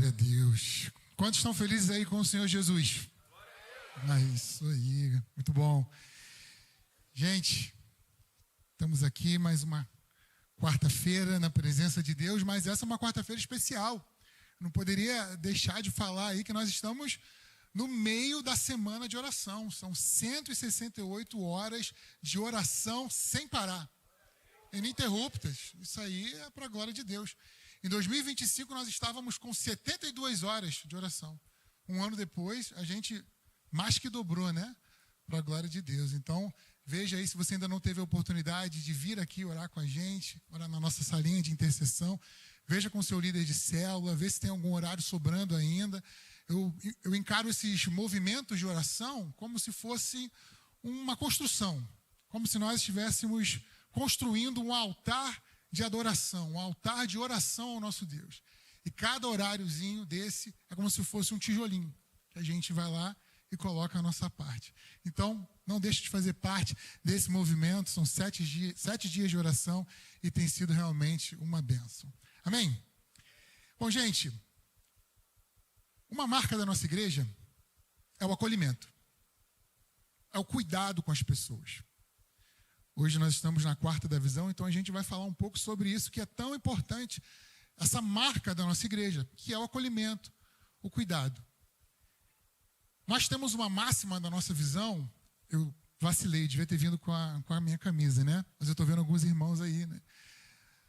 Glória a Deus. Quantos estão felizes aí com o Senhor Jesus? É isso aí, muito bom. Gente, estamos aqui mais uma quarta-feira na presença de Deus, mas essa é uma quarta-feira especial. Não poderia deixar de falar aí que nós estamos no meio da semana de oração. São 168 horas de oração sem parar, ininterruptas. Isso aí é para a glória de Deus. Em 2025 nós estávamos com 72 horas de oração. Um ano depois, a gente mais que dobrou, né? Para a glória de Deus. Então, veja aí se você ainda não teve a oportunidade de vir aqui orar com a gente, orar na nossa salinha de intercessão. Veja com o seu líder de célula, vê se tem algum horário sobrando ainda. Eu encaro esses movimentos de oração como se fosse uma construção, como se nós estivéssemos construindo um altar de adoração, um altar de oração ao nosso Deus. E cada horáriozinho desse é como se fosse um tijolinho, que a gente vai lá e coloca a nossa parte. Então, não deixe de fazer parte desse movimento. São 7 dias de oração e tem sido realmente uma bênção. Amém? Bom, gente, uma marca da nossa igreja é o acolhimento. É o cuidado com as pessoas. Hoje nós estamos na quarta da visão, então a gente vai falar um pouco sobre isso que é tão importante, essa marca da nossa igreja, que é o acolhimento, o cuidado. Nós temos uma máxima da nossa visão. Eu vacilei, devia ter vindo com a minha camisa, né? Mas eu estou vendo alguns irmãos aí, né?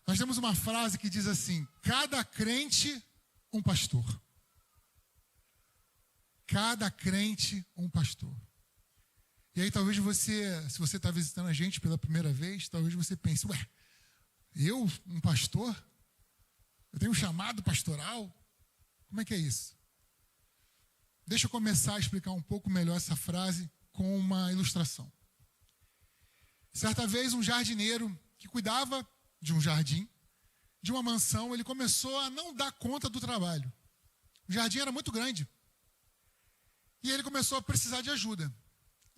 Nós temos uma frase que diz assim: cada crente, um pastor. Cada crente, um pastor. E aí talvez você, se você está visitando a gente pela primeira vez, talvez você pense, ué, eu, um pastor? Eu tenho um chamado pastoral? Como é que é isso? Deixa eu começar a explicar um pouco melhor essa frase com uma ilustração. Certa vez, um jardineiro que cuidava de um jardim, de uma mansão, ele começou a não dar conta do trabalho. O jardim era muito grande. E ele começou a precisar de ajuda.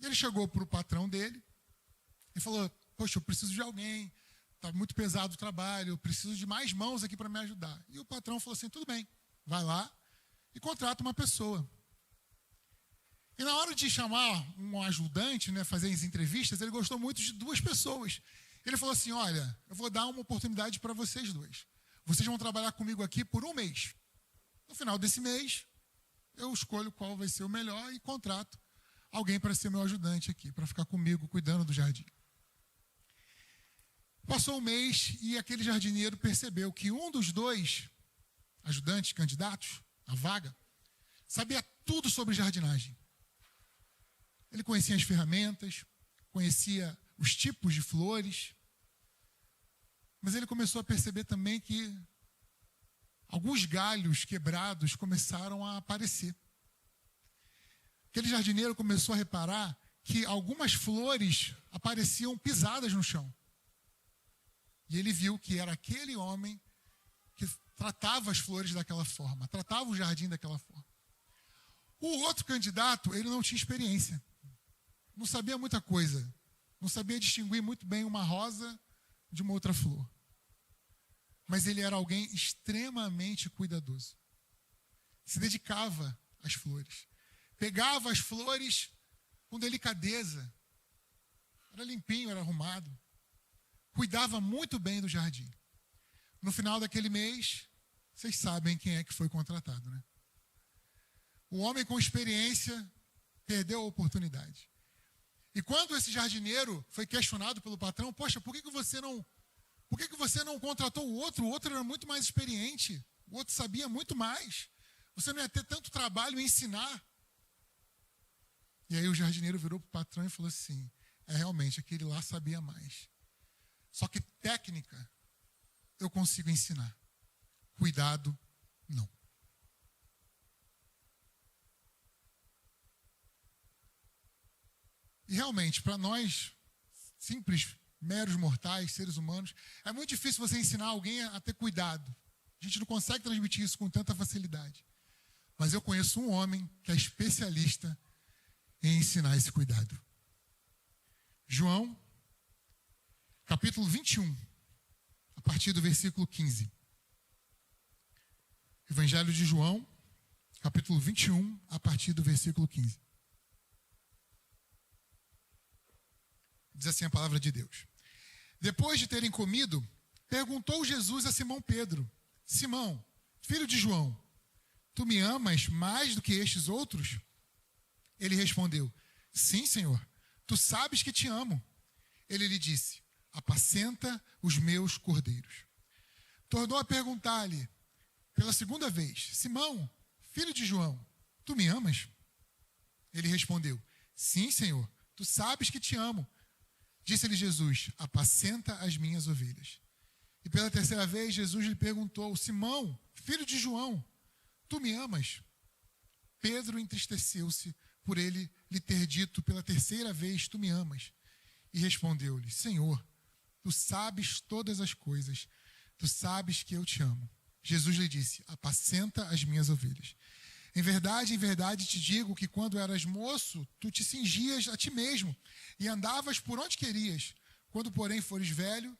E ele chegou para o patrão dele e falou, poxa, eu preciso de alguém, está muito pesado o trabalho, eu preciso de mais mãos aqui para me ajudar. E o patrão falou assim, tudo bem, vai lá e contrata uma pessoa. E na hora de chamar um ajudante, né, fazer as entrevistas, ele gostou muito de 2 pessoas. Ele falou assim, olha, eu vou dar uma oportunidade para vocês 2. Vocês vão trabalhar comigo aqui por 1 mês. No final desse mês, eu escolho qual vai ser o melhor e contrato alguém para ser meu ajudante aqui, para ficar comigo cuidando do jardim. Passou 1 mês e aquele jardineiro percebeu que um dos 2 ajudantes, candidatos, à vaga, sabia tudo sobre jardinagem. Ele conhecia as ferramentas, conhecia os tipos de flores, mas ele começou a perceber também que alguns galhos quebrados começaram a aparecer. Aquele jardineiro começou a reparar que algumas flores apareciam pisadas no chão. E ele viu que era aquele homem que tratava as flores daquela forma, tratava o jardim daquela forma. O outro candidato, ele não tinha experiência. Não sabia muita coisa. Não sabia distinguir muito bem uma rosa de uma outra flor. Mas ele era alguém extremamente cuidadoso. Se dedicava às flores. Pegava as flores com delicadeza. Era limpinho, era arrumado. Cuidava muito bem do jardim. No final daquele mês, vocês sabem quem é que foi contratado, né? O homem com experiência perdeu a oportunidade. E quando esse jardineiro foi questionado pelo patrão, poxa, por que você não contratou o outro? O outro era muito mais experiente. O outro sabia muito mais. Você não ia ter tanto trabalho em ensinar. E aí o jardineiro virou para o patrão e falou assim, realmente, aquele lá sabia mais. Só que técnica eu consigo ensinar. Cuidado, não. E realmente, para nós, simples, meros mortais, seres humanos, é muito difícil você ensinar alguém a ter cuidado. A gente não consegue transmitir isso com tanta facilidade. Mas eu conheço um homem que é especialista em ensinar esse cuidado. João, capítulo 21, a partir do versículo 15. Evangelho de João, capítulo 21, a partir do versículo 15. Diz assim a palavra de Deus. Depois de terem comido, perguntou Jesus a Simão Pedro: Simão, filho de João, tu me amas mais do que estes outros? Ele respondeu: Sim, Senhor, tu sabes que te amo. Ele lhe disse: Apacenta os meus cordeiros. Tornou a perguntar-lhe pela segunda vez: Simão, filho de João, tu me amas? Ele respondeu: Sim, Senhor, tu sabes que te amo. Disse-lhe Jesus: Apacenta as minhas ovelhas. E pela terceira vez, Jesus lhe perguntou: Simão, filho de João, tu me amas? Pedro entristeceu-se por ele lhe ter dito pela terceira vez: Tu me amas. E respondeu-lhe: Senhor, tu sabes todas as coisas, tu sabes que eu te amo. Jesus lhe disse: Apacenta as minhas ovelhas. Em verdade te digo que quando eras moço, tu te cingias a ti mesmo e andavas por onde querias. Quando, porém, fores velho,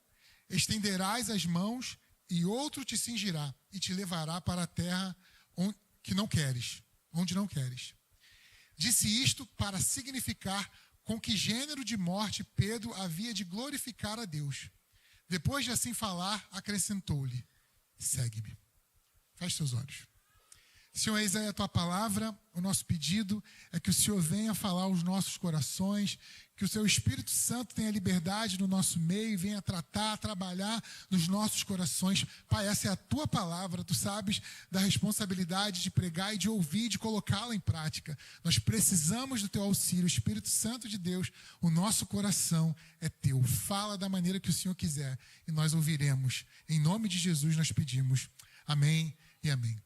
estenderás as mãos e outro te cingirá e te levará para a terra onde não queres. Disse isto para significar com que gênero de morte Pedro havia de glorificar a Deus. Depois de assim falar, acrescentou-lhe: Segue-me. Feche seus olhos. Senhor, eis aí a tua palavra. O nosso pedido é que o Senhor venha falar aos nossos corações, que o seu Espírito Santo tenha liberdade no nosso meio e venha trabalhar nos nossos corações. Pai, essa é a tua palavra, tu sabes da responsabilidade de pregar e de ouvir, de colocá-la em prática. Nós precisamos do teu auxílio, Espírito Santo de Deus, o nosso coração é teu. Fala da maneira que o Senhor quiser e nós ouviremos. Em nome de Jesus nós pedimos. Amém e amém.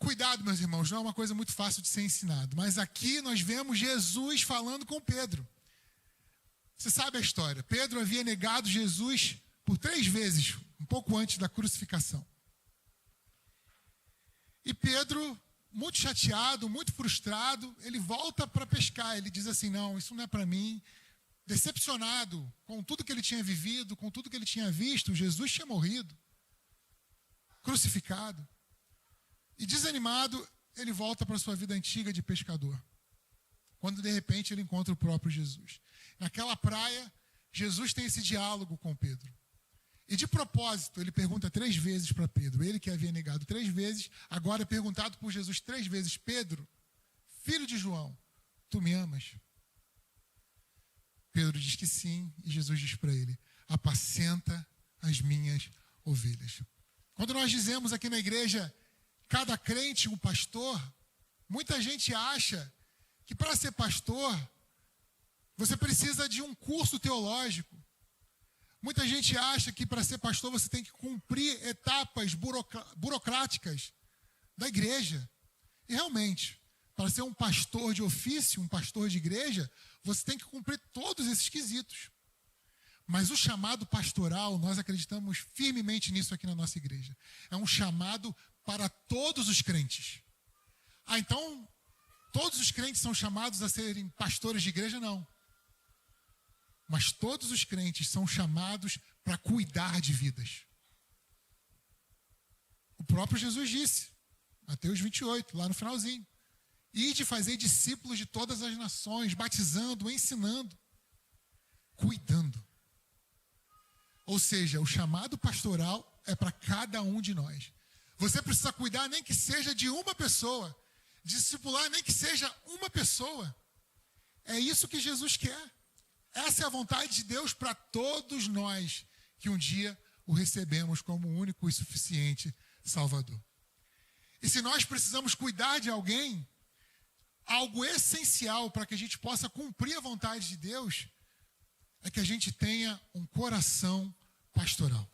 Cuidado, meus irmãos, não é uma coisa muito fácil de ser ensinado, mas aqui nós vemos Jesus falando com Pedro. Você sabe a história. Pedro havia negado Jesus por 3 vezes, um pouco antes da crucificação. E Pedro, muito chateado, muito frustrado, ele volta para pescar. Ele diz assim: não, isso não é para mim. Decepcionado com tudo que ele tinha vivido, com tudo que ele tinha visto, Jesus tinha morrido, crucificado. E desanimado, ele volta para a sua vida antiga de pescador. Quando de repente ele encontra o próprio Jesus. Naquela praia, Jesus tem esse diálogo com Pedro. E de propósito, ele pergunta 3 vezes para Pedro. Ele que havia negado 3 vezes, agora é perguntado por Jesus 3 vezes: Pedro, filho de João, tu me amas? Pedro diz que sim, e Jesus diz para ele: apacenta as minhas ovelhas. Quando nós dizemos aqui na igreja, cada crente um pastor, muita gente acha que para ser pastor, você precisa de um curso teológico. Muita gente acha que para ser pastor você tem que cumprir etapas burocráticas da igreja. E realmente, para ser um pastor de ofício, um pastor de igreja, você tem que cumprir todos esses quesitos. Mas o chamado pastoral, nós acreditamos firmemente nisso aqui na nossa igreja. É um chamado para todos os crentes. Então, todos os crentes são chamados a serem pastores de igreja? Não. Mas todos os crentes são chamados para cuidar de vidas. O próprio Jesus disse, Mateus 28, lá no finalzinho: Ide fazer discípulos de todas as nações, batizando, ensinando, cuidando. Ou seja, o chamado pastoral é para cada um de nós. Você precisa cuidar nem que seja de uma pessoa, discipular nem que seja uma pessoa. É isso que Jesus quer. Essa é a vontade de Deus para todos nós que um dia o recebemos como o único e suficiente Salvador. E se nós precisamos cuidar de alguém, algo essencial para que a gente possa cumprir a vontade de Deus é que a gente tenha um coração pastoral.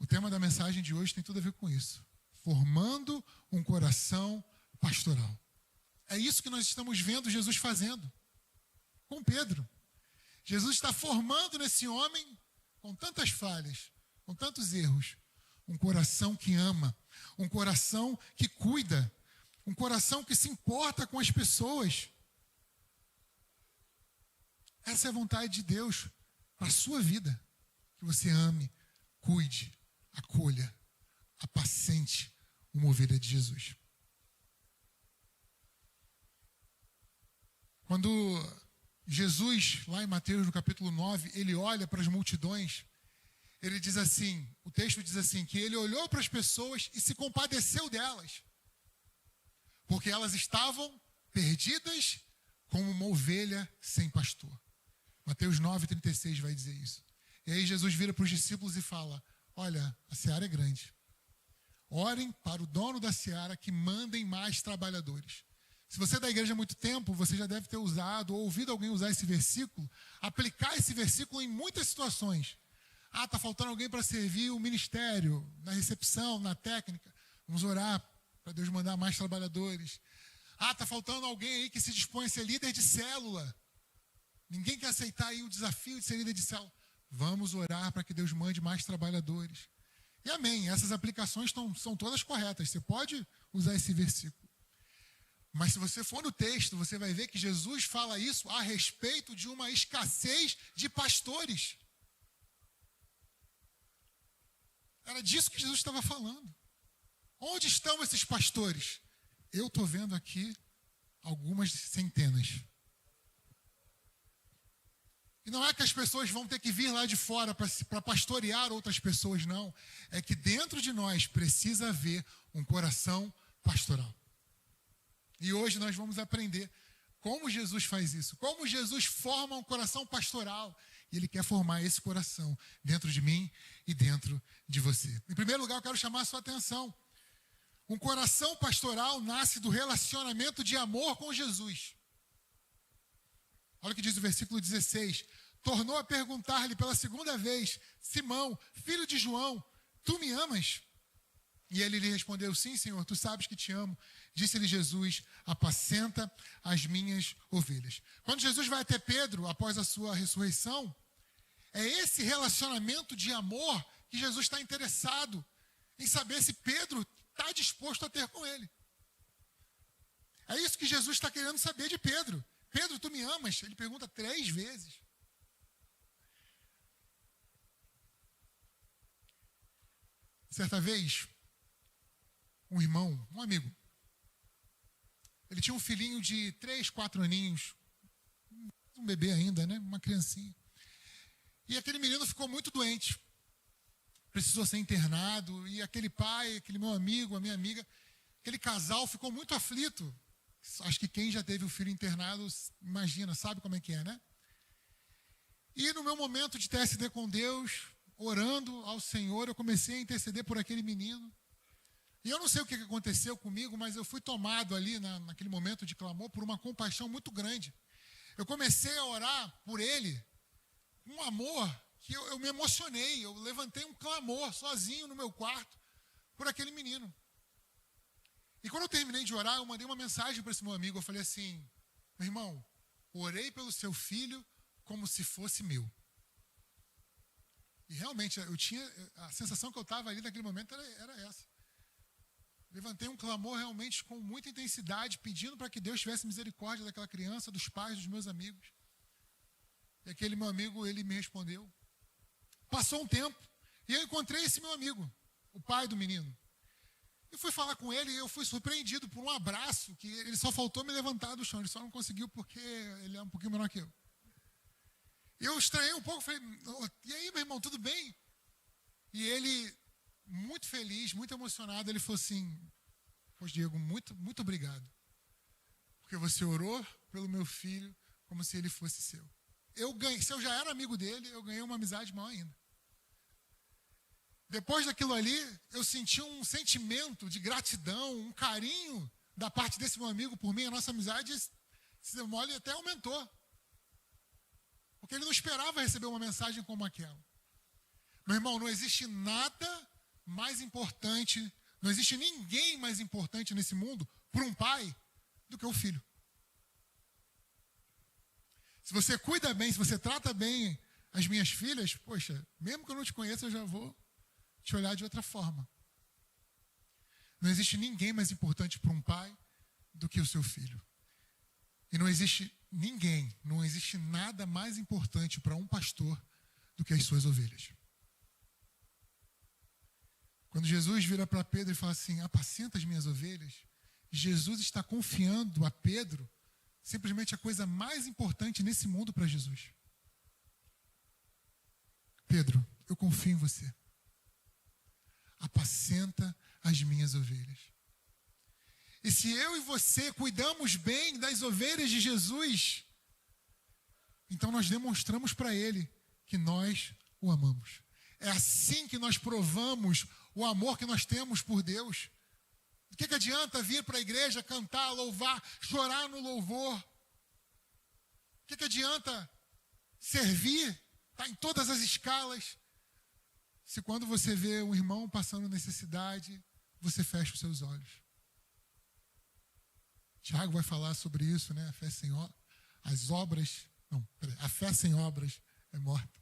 O tema da mensagem de hoje tem tudo a ver com isso. Formando um coração pastoral. É isso que nós estamos vendo Jesus fazendo com Pedro. Jesus está formando nesse homem, com tantas falhas, com tantos erros, um coração que ama, um coração que cuida, um coração que se importa com as pessoas. Essa é a vontade de Deus para a sua vida. Que você ame, cuide, acolha, apacente uma ovelha de Jesus. Quando Jesus, lá em Mateus, no capítulo 9, ele olha para as multidões, ele diz assim, o texto diz assim, que ele olhou para as pessoas e se compadeceu delas, porque elas estavam perdidas como uma ovelha sem pastor. Mateus 9:36 vai dizer isso. E aí Jesus vira para os discípulos e fala, olha, a seara é grande. Orem para o dono da seara que mandem mais trabalhadores. Se você é da igreja há muito tempo, você já deve ter usado ou ouvido alguém usar esse versículo, aplicar esse versículo em muitas situações. Ah, está faltando alguém para servir o ministério, na recepção, na técnica. Vamos orar para Deus mandar mais trabalhadores. Ah, está faltando alguém aí que se dispõe a ser líder de célula. Ninguém quer aceitar aí o desafio de ser líder de célula. Vamos orar para que Deus mande mais trabalhadores. E amém, essas aplicações são todas corretas. Você pode usar esse versículo. Mas se você for no texto, você vai ver que Jesus fala isso a respeito de uma escassez de pastores. Era disso que Jesus estava falando. Onde estão esses pastores? Eu estou vendo aqui algumas centenas. E não é que as pessoas vão ter que vir lá de fora para pastorear outras pessoas, não. É que dentro de nós precisa haver um coração pastoral. E hoje nós vamos aprender como Jesus faz isso, como Jesus forma um coração pastoral. E Ele quer formar esse coração dentro de mim e dentro de você. Em primeiro lugar, eu quero chamar a sua atenção. Um coração pastoral nasce do relacionamento de amor com Jesus. Olha o que diz o versículo 16. Tornou a perguntar-lhe pela segunda vez, Simão, filho de João, tu me amas? E ele lhe respondeu, sim, Senhor, tu sabes que te amo. Disse-lhe Jesus, apacenta as minhas ovelhas. Quando Jesus vai até Pedro, após a sua ressurreição, é esse relacionamento de amor que Jesus está interessado em saber se Pedro está disposto a ter com ele. É isso que Jesus está querendo saber de Pedro. Pedro, tu me amas? Ele pergunta 3 vezes. Certa vez, um irmão, um amigo, ele tinha um filhinho de 3, 4 aninhos, um bebê ainda, né? Uma criancinha. E aquele menino ficou muito doente. Precisou ser internado. E aquele pai, aquele meu amigo, a minha amiga, aquele casal ficou muito aflito. Acho que quem já teve o filho internado, imagina, sabe como é que é, né? E no meu momento de TSD com Deus, orando ao Senhor, eu comecei a interceder por aquele menino. E eu não sei o que aconteceu comigo, mas eu fui tomado ali, naquele momento de clamor, por uma compaixão muito grande. Eu comecei a orar por ele, com um amor, que eu me emocionei. Eu levantei um clamor sozinho no meu quarto por aquele menino. E quando eu terminei de orar, eu mandei uma mensagem para esse meu amigo. Eu falei assim, meu irmão, orei pelo seu filho como se fosse meu. E realmente, eu tinha, a sensação que eu estava ali naquele momento era essa. Levantei um clamor realmente com muita intensidade, pedindo para que Deus tivesse misericórdia daquela criança, dos pais, dos meus amigos. E aquele meu amigo, ele me respondeu. Passou um tempo, e eu encontrei esse meu amigo, o pai do menino. E fui falar com ele, e eu fui surpreendido por um abraço, que ele só faltou me levantar do chão, ele só não conseguiu porque ele é um pouquinho menor que eu. E eu estranhei um pouco, falei, e aí, meu irmão, tudo bem? E ele, muito feliz, muito emocionado, ele falou assim, pois Diego, muito, muito obrigado. Porque você orou pelo meu filho como se ele fosse seu. Se eu já era amigo dele, eu ganhei uma amizade maior ainda. Depois daquilo ali, eu senti um sentimento de gratidão, um carinho da parte desse meu amigo por mim. A nossa amizade, se mole, até aumentou. Porque ele não esperava receber uma mensagem como aquela. Meu irmão, não existe nada mais importante, não existe ninguém mais importante nesse mundo para um pai do que o filho. Se você cuida bem, se você trata bem as minhas filhas, poxa, mesmo que eu não te conheça, eu já vou te olhar de outra forma. Não existe ninguém mais importante para um pai do que o seu filho. E não existe ninguém, não existe nada mais importante para um pastor do que as suas ovelhas. Quando Jesus vira para Pedro e fala assim, apacenta as minhas ovelhas, Jesus está confiando a Pedro simplesmente a coisa mais importante nesse mundo para Jesus. Pedro, eu confio em você. Apacenta as minhas ovelhas. E se eu e você cuidamos bem das ovelhas de Jesus, então nós demonstramos para Ele que nós o amamos. É assim que nós provamos o amor que nós temos por Deus. O que adianta vir para a igreja, cantar, louvar, chorar no louvor? O que adianta servir, estar em todas as escalas, se quando você vê um irmão passando necessidade, você fecha os seus olhos? Tiago vai falar sobre isso, né? A fé sem a fé sem obras é morta.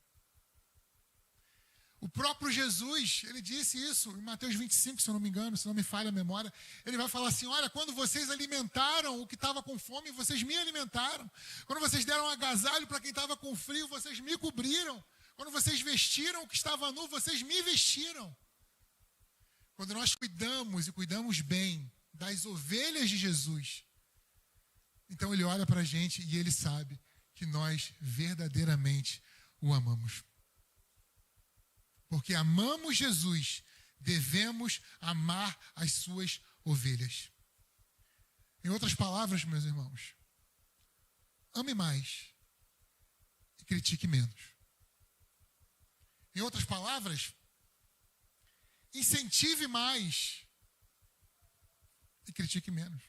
O próprio Jesus, ele disse isso em Mateus 25, se eu não me engano, se não me falha a memória. Ele vai falar assim, olha, quando vocês alimentaram o que estava com fome, vocês me alimentaram. Quando vocês deram agasalho para quem estava com frio, vocês me cobriram. Quando vocês vestiram o que estava nu, vocês me vestiram. Quando nós cuidamos e cuidamos bem das ovelhas de Jesus, então ele olha para a gente e ele sabe que nós verdadeiramente o amamos. Porque amamos Jesus, devemos amar as suas ovelhas. Em outras palavras, meus irmãos, ame mais e critique menos. Em outras palavras, incentive mais e critique menos.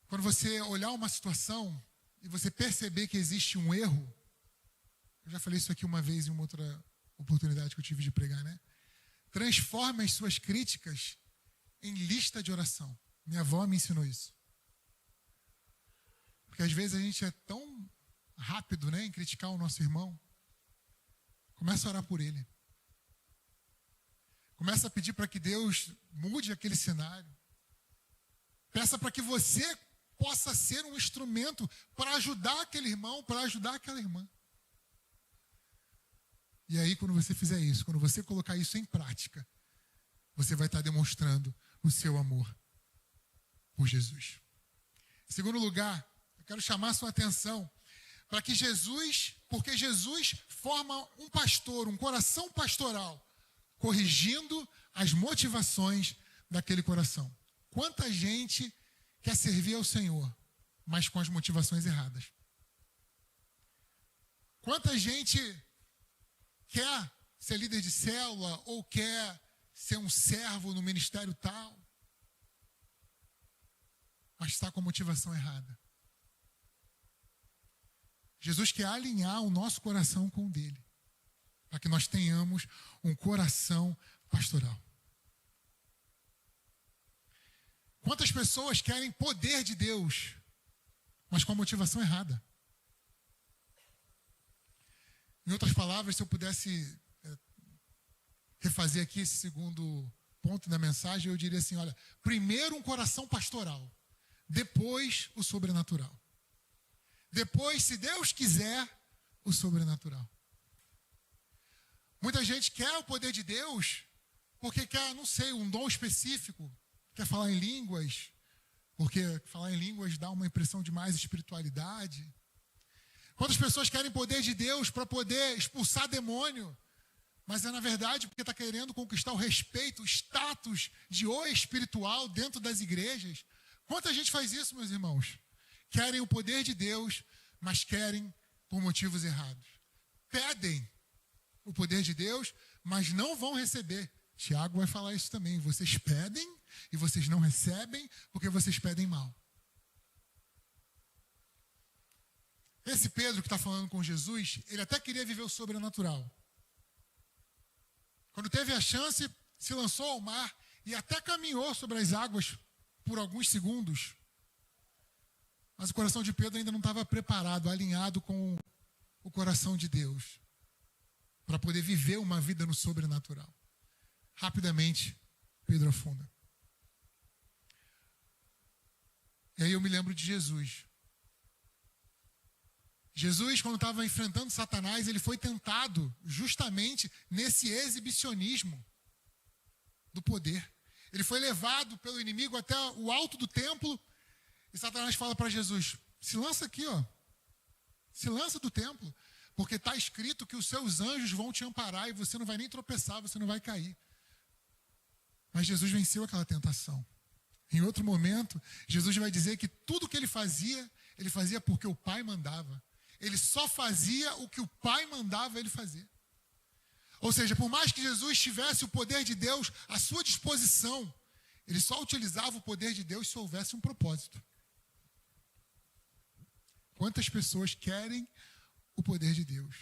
Quando você olhar uma situação e você perceber que existe um erro, eu já falei isso aqui uma vez em uma outra oportunidade que eu tive de pregar, né? Transforme as suas críticas em lista de oração. Minha avó me ensinou isso. Porque às vezes a gente é tão rápido, né, em criticar o nosso irmão. Começa a orar por ele. Começa a pedir para que Deus mude aquele cenário. Peça para que você possa ser um instrumento para ajudar aquele irmão, para ajudar aquela irmã. E aí, quando você fizer isso, quando você colocar isso em prática, você vai estar demonstrando o seu amor por Jesus. Em segundo lugar, eu quero chamar a sua atenção para que porque Jesus forma um pastor, um coração pastoral, corrigindo as motivações daquele coração. Quanta gente quer servir ao Senhor, mas com as motivações erradas. Quanta gente quer ser líder de célula ou quer ser um servo no ministério tal, mas está com a motivação errada. Jesus quer alinhar o nosso coração com o dele, para que nós tenhamos um coração pastoral. Quantas pessoas querem poder de Deus, mas com a motivação errada? Em outras palavras, se eu pudesse refazer aqui esse segundo ponto da mensagem, eu diria assim, olha, primeiro um coração pastoral, depois o sobrenatural. Depois, se Deus quiser, o sobrenatural. Muita gente quer o poder de Deus porque quer, não sei, um dom específico. Quer falar em línguas, porque falar em línguas dá uma impressão de mais espiritualidade. Quantas pessoas querem poder de Deus para poder expulsar demônio, mas é na verdade porque está querendo conquistar o respeito, o status de o espiritual dentro das igrejas. Quanta gente faz isso, meus irmãos? Querem o poder de Deus, mas querem por motivos errados. Pedem o poder de Deus, mas não vão receber. Tiago vai falar isso também. Vocês pedem e vocês não recebem porque vocês pedem mal. Esse Pedro que está falando com Jesus, ele até queria viver o sobrenatural. Quando teve a chance, se lançou ao mar e até caminhou sobre as águas por alguns segundos. Mas o coração de Pedro ainda não estava preparado, alinhado com o coração de Deus, para poder viver uma vida no sobrenatural. Rapidamente, Pedro afunda. E aí eu me lembro de Jesus. Jesus, quando estava enfrentando Satanás, ele foi tentado justamente nesse exibicionismo do poder. Ele foi levado pelo inimigo até o alto do templo e Satanás fala para Jesus, se lança aqui, ó. Se lança do templo, porque está escrito que os seus anjos vão te amparar e você não vai nem tropeçar, você não vai cair. Mas Jesus venceu aquela tentação. Em outro momento, Jesus vai dizer que tudo que ele fazia porque o Pai mandava. Ele só fazia o que o Pai mandava ele fazer. Ou seja, por mais que Jesus tivesse o poder de Deus à sua disposição, ele só utilizava o poder de Deus se houvesse um propósito. Quantas pessoas querem o poder de Deus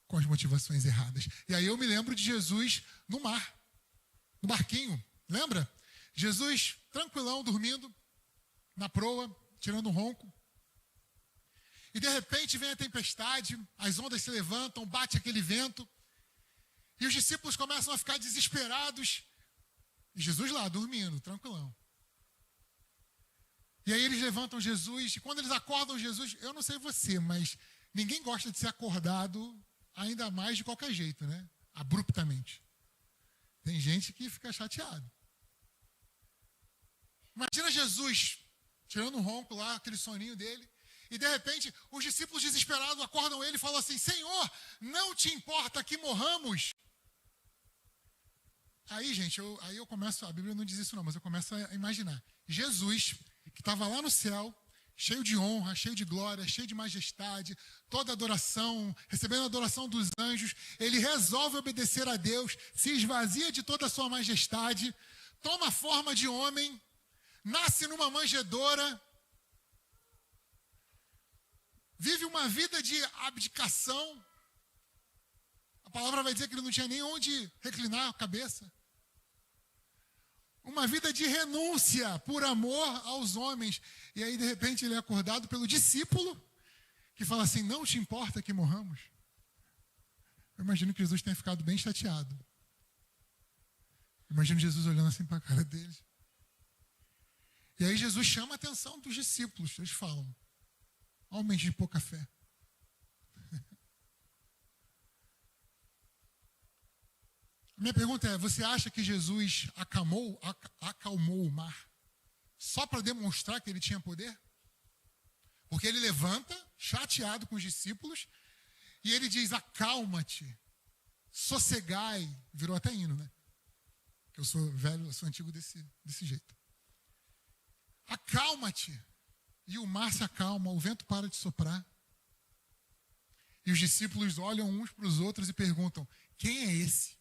com as motivações erradas? E aí eu me lembro de Jesus no mar, no barquinho, lembra? Jesus tranquilão, dormindo na proa, tirando um ronco. E de repente vem a tempestade, as ondas se levantam, bate aquele vento. E os discípulos começam a ficar desesperados. E Jesus lá, dormindo, tranquilão. E aí eles levantam Jesus, e quando eles acordam Jesus, eu não sei você, mas ninguém gosta de ser acordado, ainda mais de qualquer jeito, né? Abruptamente. Tem gente que fica chateado. Imagina Jesus tirando um ronco lá, aquele soninho dele, e de repente os discípulos desesperados acordam ele e falam assim, Senhor, não te importa que morramos? Aí, gente, eu começo, a Bíblia não diz isso não, mas eu começo a imaginar. Jesus, que estava lá no céu, cheio de honra, cheio de glória, cheio de majestade, toda adoração, recebendo a adoração dos anjos, ele resolve obedecer a Deus, se esvazia de toda a sua majestade, toma a forma de homem, nasce numa manjedoura, vive uma vida de abdicação. A palavra vai dizer que ele não tinha nem onde reclinar a cabeça. Uma vida de renúncia por amor aos homens. E aí, de repente, ele é acordado pelo discípulo que fala assim, não te importa que morramos? Eu imagino que Jesus tenha ficado bem chateado. Eu imagino Jesus olhando assim para a cara dele. E aí Jesus chama a atenção dos discípulos. Eles falam, homens de pouca fé. Minha pergunta é, você acha que Jesus acalmou o mar só para demonstrar que ele tinha poder? Porque ele levanta, chateado com os discípulos, e ele diz, acalma-te, sossegai, virou até hino, né? Eu sou velho, eu sou antigo desse jeito. Acalma-te, e o mar se acalma, o vento para de soprar. E os discípulos olham uns para os outros e perguntam, quem é esse?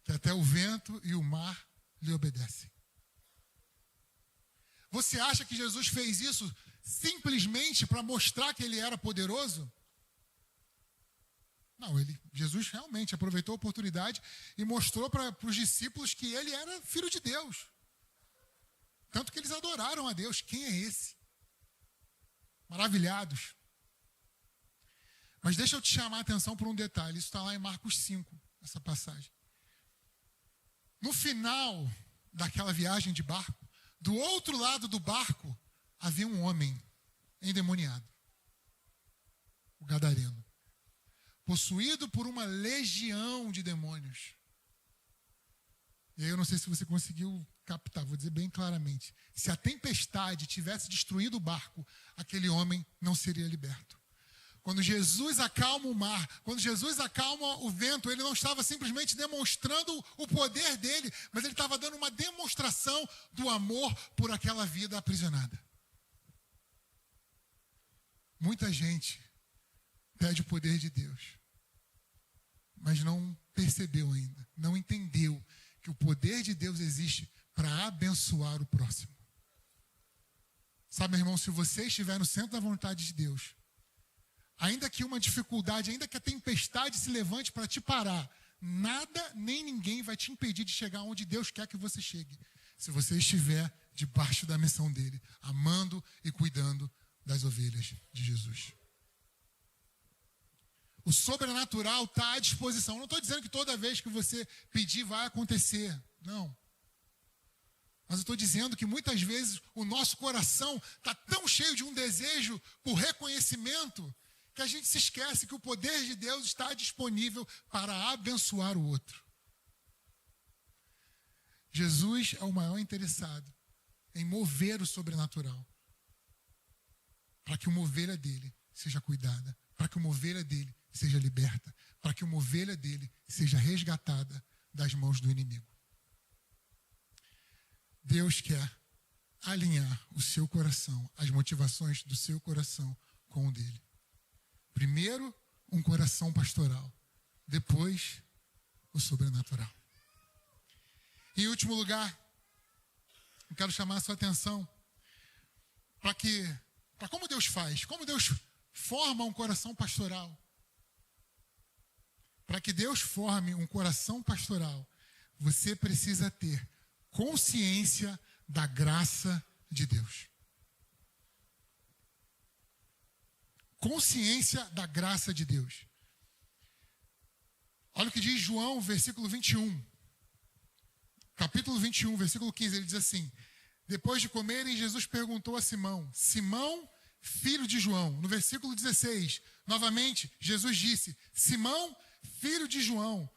Que até o vento e o mar lhe obedecem. Você acha que Jesus fez isso simplesmente para mostrar que ele era poderoso? Não, Jesus realmente aproveitou a oportunidade e mostrou para os discípulos que ele era filho de Deus. Tanto que eles adoraram a Deus. Quem é esse? Maravilhados. Mas deixa eu te chamar a atenção por um detalhe. Isso está lá em Marcos 5, essa passagem. No final daquela viagem de barco, do outro lado do barco, havia um homem endemoniado, o gadareno, possuído por uma legião de demônios. E aí eu não sei se você conseguiu captar, vou dizer bem claramente. Se a tempestade tivesse destruído o barco, aquele homem não seria liberto. Quando Jesus acalma o mar, quando Jesus acalma o vento, ele não estava simplesmente demonstrando o poder dele, mas ele estava dando uma demonstração do amor por aquela vida aprisionada. Muita gente pede o poder de Deus, mas não percebeu ainda, não entendeu que o poder de Deus existe para abençoar o próximo. Sabe, meu irmão, se você estiver no centro da vontade de Deus, ainda que uma dificuldade, ainda que a tempestade se levante para te parar, nada nem ninguém vai te impedir de chegar onde Deus quer que você chegue, se você estiver debaixo da missão dele, amando e cuidando das ovelhas de Jesus. O sobrenatural está à disposição. Não estou dizendo que toda vez que você pedir vai acontecer. Não. Mas eu estou dizendo que muitas vezes o nosso coração está tão cheio de um desejo por reconhecimento que a gente se esquece que o poder de Deus está disponível para abençoar o outro. Jesus é o maior interessado em mover o sobrenatural, para que uma ovelha dele seja cuidada, para que uma ovelha dele seja liberta, para que uma ovelha dele seja resgatada das mãos do inimigo. Deus quer alinhar o seu coração, as motivações do seu coração com o dele. Primeiro, um coração pastoral. Depois, o sobrenatural. Em último lugar, eu quero chamar a sua atenção para como Deus faz, como Deus forma um coração pastoral. Para que Deus forme um coração pastoral, você precisa ter consciência da graça de Deus. Consciência da graça de Deus. Olha o que diz João, versículo 21. Capítulo 21, versículo 15, ele diz assim: depois de comerem, Jesus perguntou a Simão: Simão, filho de João. No versículo 16, novamente, Jesus disse: Simão, filho de João.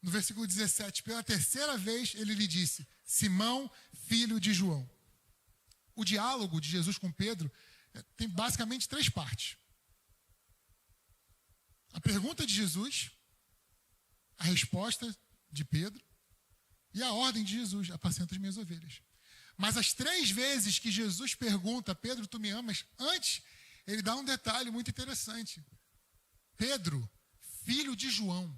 No versículo 17, pela terceira vez, ele lhe disse: Simão, filho de João. O diálogo de Jesus com Pedro tem basicamente 3 partes. A pergunta de Jesus, a resposta de Pedro e a ordem de Jesus: apacenta as minhas ovelhas. Mas as 3 vezes que Jesus pergunta: Pedro, tu me amas? Antes, ele dá um detalhe muito interessante. Pedro, filho de João.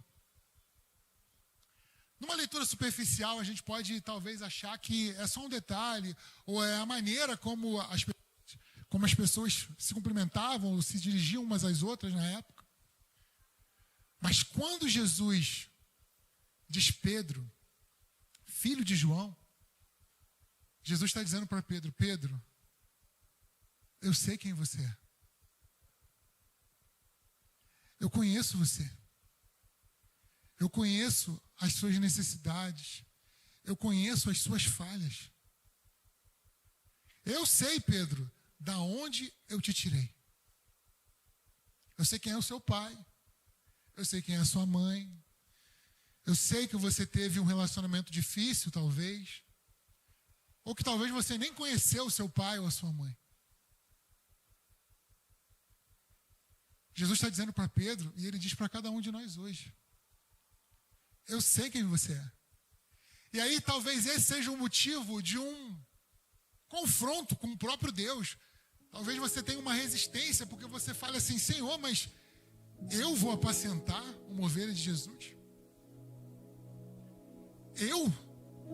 Numa leitura superficial, a gente pode talvez achar que é só um detalhe, ou é a maneira como as pessoas se cumprimentavam ou se dirigiam umas às outras na época. Mas quando Jesus diz Pedro, filho de João, Jesus está dizendo para Pedro: Pedro, eu sei quem você é. Eu conheço você. Eu conheço as suas necessidades. Eu conheço as suas falhas. Eu sei, Pedro, da onde eu te tirei. Eu sei quem é o seu pai. Eu sei quem é a sua mãe. Eu sei que você teve um relacionamento difícil, talvez. Ou que talvez você nem conheceu o seu pai ou a sua mãe. Jesus está dizendo para Pedro, e ele diz para cada um de nós hoje: eu sei quem você é. E aí talvez esse seja o motivo de um confronto com o próprio Deus. Talvez você tenha uma resistência porque você fala assim: Senhor, mas eu vou apacentar uma ovelha de Jesus? Eu?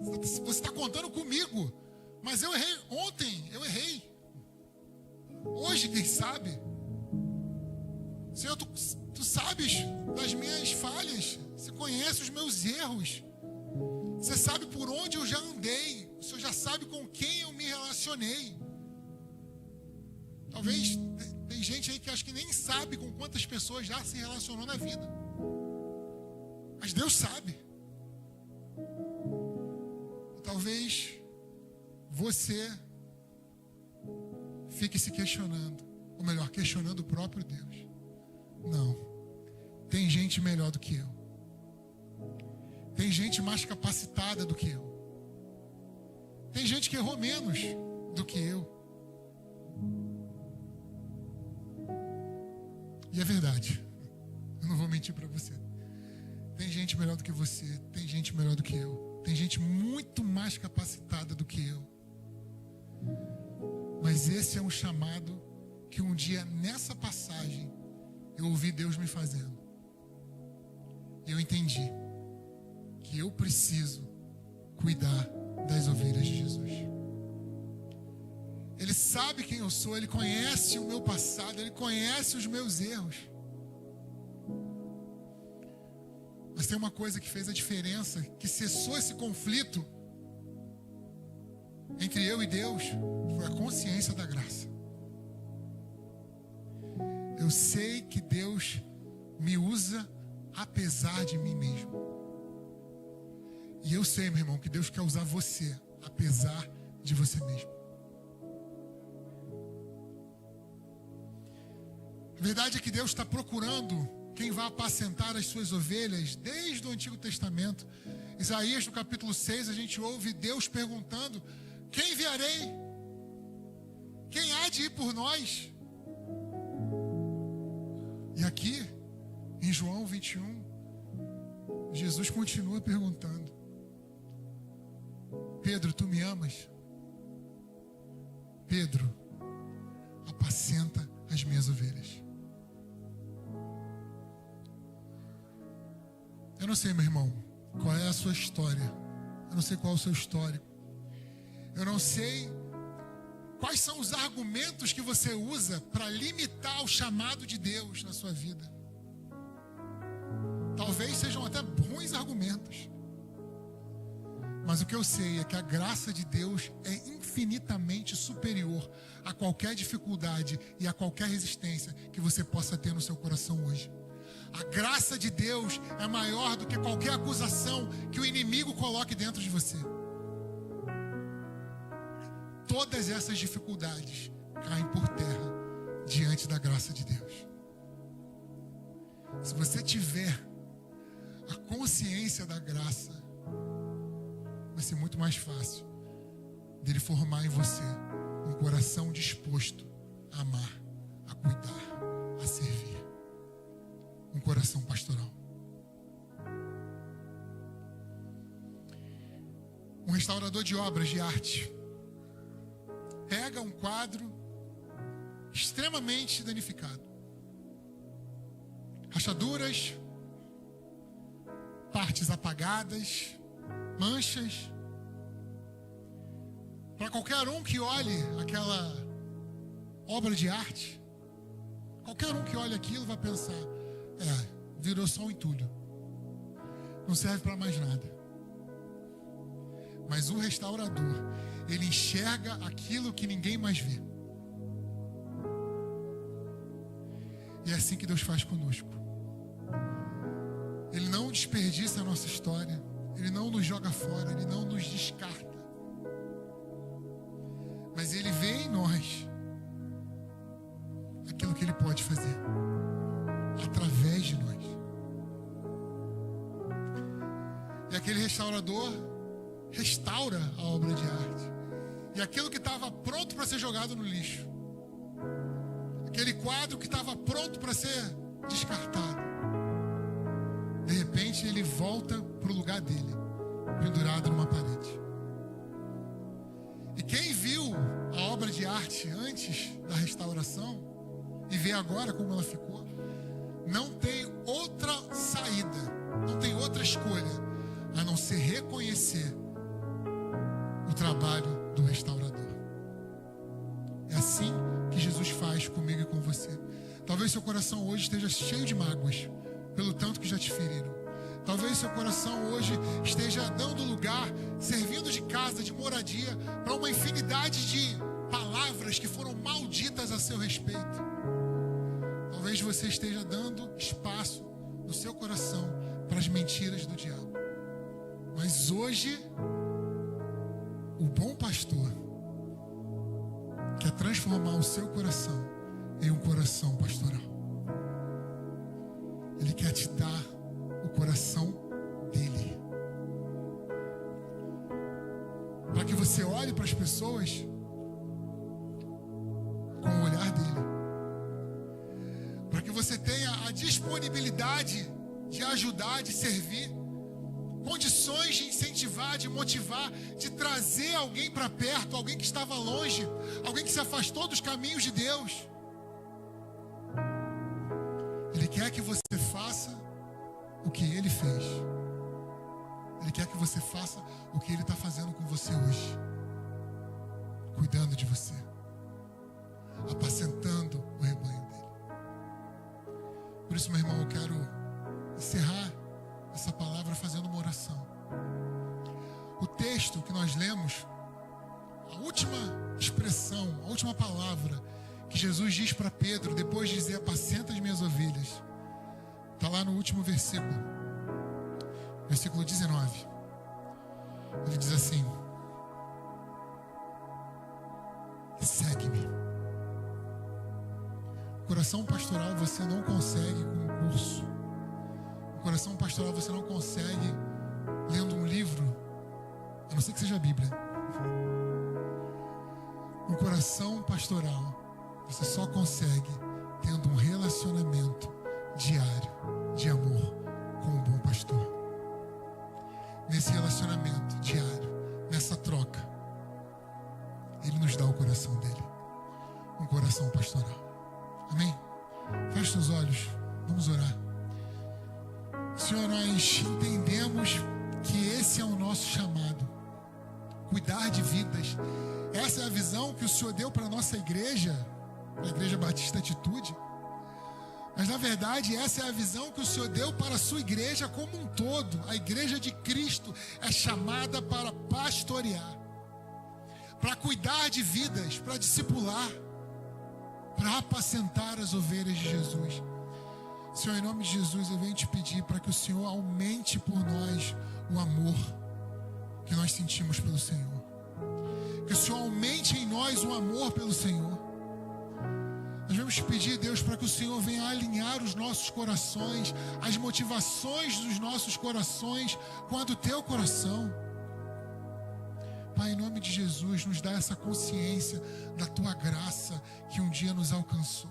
Você está contando comigo. Mas eu errei ontem, eu errei. Hoje, quem sabe? Senhor, tu sabes das minhas falhas. Você conhece os meus erros. Você sabe por onde eu já andei. O Senhor já sabe com quem eu me relacionei. Talvez tem gente aí que acho que nem sabe com quantas pessoas já se relacionou na vida. Mas Deus sabe. E talvez você fique se questionando. Ou melhor, questionando o próprio Deus. Não. Tem gente melhor do que eu. Tem gente mais capacitada do que eu. Tem gente que errou menos do que eu. E é verdade. Eu não vou mentir para você. Tem gente melhor do que você. Tem gente melhor do que eu. Tem gente muito mais capacitada do que eu. Mas esse é um chamado que um dia nessa passagem eu ouvi Deus me fazendo. E eu entendi que eu preciso cuidar das ovelhas de Jesus. Ele sabe quem eu sou, Ele conhece o meu passado, Ele conhece os meus erros. Mas tem uma coisa que fez a diferença, que cessou esse conflito entre eu e Deus, foi a consciência da graça. Eu sei que Deus me usa apesar de mim mesmo. E eu sei, meu irmão, que Deus quer usar você apesar de você mesmo. A verdade é que Deus está procurando quem vai apacentar as suas ovelhas desde o Antigo Testamento. Isaías, no capítulo 6, a gente ouve Deus perguntando: quem enviarei? Quem há de ir por nós? E aqui, em João 21, Jesus continua perguntando: Pedro, tu me amas? Pedro, apacenta as minhas ovelhas. Eu não sei, meu irmão, qual é a sua história. Eu não sei qual é o seu histórico. Eu não sei quais são os argumentos que você usa para limitar o chamado de Deus na sua vida. Talvez sejam até bons argumentos. Mas o que eu sei é que a graça de Deus é infinitamente superior a qualquer dificuldade e a qualquer resistência que você possa ter no seu coração hoje. A graça de Deus é maior do que qualquer acusação que o inimigo coloque dentro de você. Todas essas dificuldades caem por terra diante da graça de Deus. Se você tiver a consciência da graça, vai ser muito mais fácil dele formar em você um coração disposto a amar, a cuidar, a servir. Um coração pastoral. Um restaurador de obras de arte pega um quadro extremamente danificado, rachaduras, partes apagadas, manchas. Para qualquer um que olhe aquela obra de arte, qualquer um que olhe aquilo vai pensar: virou só um entulho, não serve para mais nada. Mas o restaurador, ele enxerga aquilo que ninguém mais vê. E é assim que Deus faz conosco. Ele não desperdiça a nossa história, ele não nos joga fora, ele não nos descarta. Mas ele vê em nós aquilo que ele pode fazer através de nós. E aquele restaurador restaura a obra de arte. E aquilo que estava pronto para ser jogado no lixo, aquele quadro que estava pronto para ser descartado, de repente ele volta para o lugar dele, pendurado numa parede. E quem viu a obra de arte antes da restauração e vê agora como ela ficou, não tem outra saída, não tem outra escolha a não ser reconhecer o trabalho do restaurador. É assim que Jesus faz comigo e com você. Talvez seu coração hoje esteja cheio de mágoas pelo tanto que já te feriram. Talvez seu coração hoje esteja dando lugar, servindo de casa, de moradia, para uma infinidade de palavras que foram malditas a seu respeito. Talvez você esteja dando espaço no seu coração para as mentiras do diabo. Mas hoje, o bom pastor quer transformar o seu coração em um coração pastoral. Ele quer te dar o coração dele, para que você olhe para as pessoas com o olhar dele, para que você tenha a disponibilidade de ajudar, de servir, condições de incentivar, de motivar, de trazer alguém para perto, alguém que estava longe, alguém que se afastou dos caminhos de Deus. Ele quer que você faça o que ele fez. Ele quer que você faça o que ele está fazendo com você hoje, cuidando de você, apacentando o rebanho dele. Por isso, meu irmão, eu quero encerrar essa palavra fazendo uma oração. O texto que nós lemos, a última expressão, a última palavra que Jesus diz para Pedro, depois de dizer: apacenta as minhas ovelhas, está lá no último versículo, versículo 19. Ele diz assim: segue-me. Coração pastoral você não consegue com um curso. O coração pastoral você não consegue lendo um livro, a não ser que seja a Bíblia. Um coração pastoral você só consegue tendo um relacionamento diário de amor com um bom pastor. Nesse relacionamento diário, nessa troca, Ele nos dá o coração dele, um coração pastoral. Amém? Feche seus olhos, vamos orar. Senhor, nós entendemos que esse é o nosso chamado, cuidar de vidas. Essa é a visão que o Senhor deu para a nossa igreja, a Igreja Batista Atitude. Mas na verdade essa é a visão que o Senhor deu para a sua igreja como um todo. A igreja de Cristo é chamada para pastorear, para cuidar de vidas, para discipular, para apacentar as ovelhas de Jesus. Senhor, em nome de Jesus, eu venho te pedir para que o Senhor aumente por nós o amor que nós sentimos pelo Senhor. Que o Senhor aumente em nós o amor pelo Senhor. Nós vamos te pedir, Deus, para que o Senhor venha alinhar os nossos corações, as motivações dos nossos corações com a do teu coração. Pai, em nome de Jesus, nos dá essa consciência da tua graça que um dia nos alcançou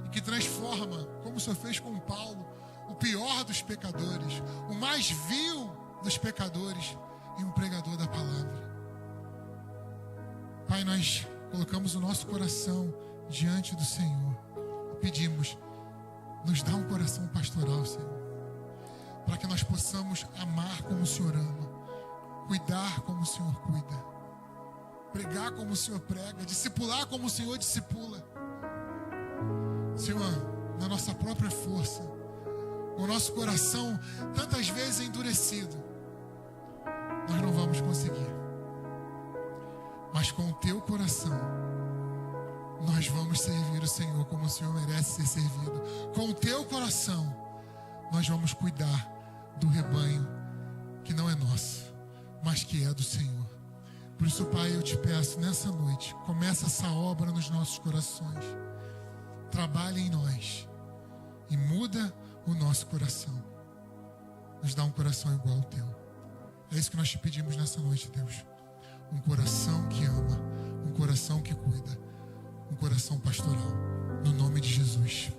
e que transforma, como o Senhor fez com Paulo, o pior dos pecadores, o mais vil dos pecadores, em um pregador da palavra. Pai, nós colocamos o nosso coração diante do Senhor e pedimos, nos dá um coração pastoral, Senhor, para que nós possamos amar como o Senhor ama, cuidar como o Senhor cuida, pregar como o Senhor prega, discipular como o Senhor discipula. Senhor, na nossa própria força, com o nosso coração tantas vezes endurecido, nós não vamos conseguir. Mas com o teu coração, nós vamos servir o Senhor como o Senhor merece ser servido. Com o teu coração, nós vamos cuidar do rebanho que não é nosso, mas que é do Senhor. Por isso, Pai, eu te peço nessa noite, começa essa obra nos nossos corações. Trabalha em nós e muda o nosso coração. Nos dá um coração igual ao teu. É isso que nós te pedimos nessa noite, Deus. Um coração que ama, um coração que cuida, um coração pastoral. No nome de Jesus.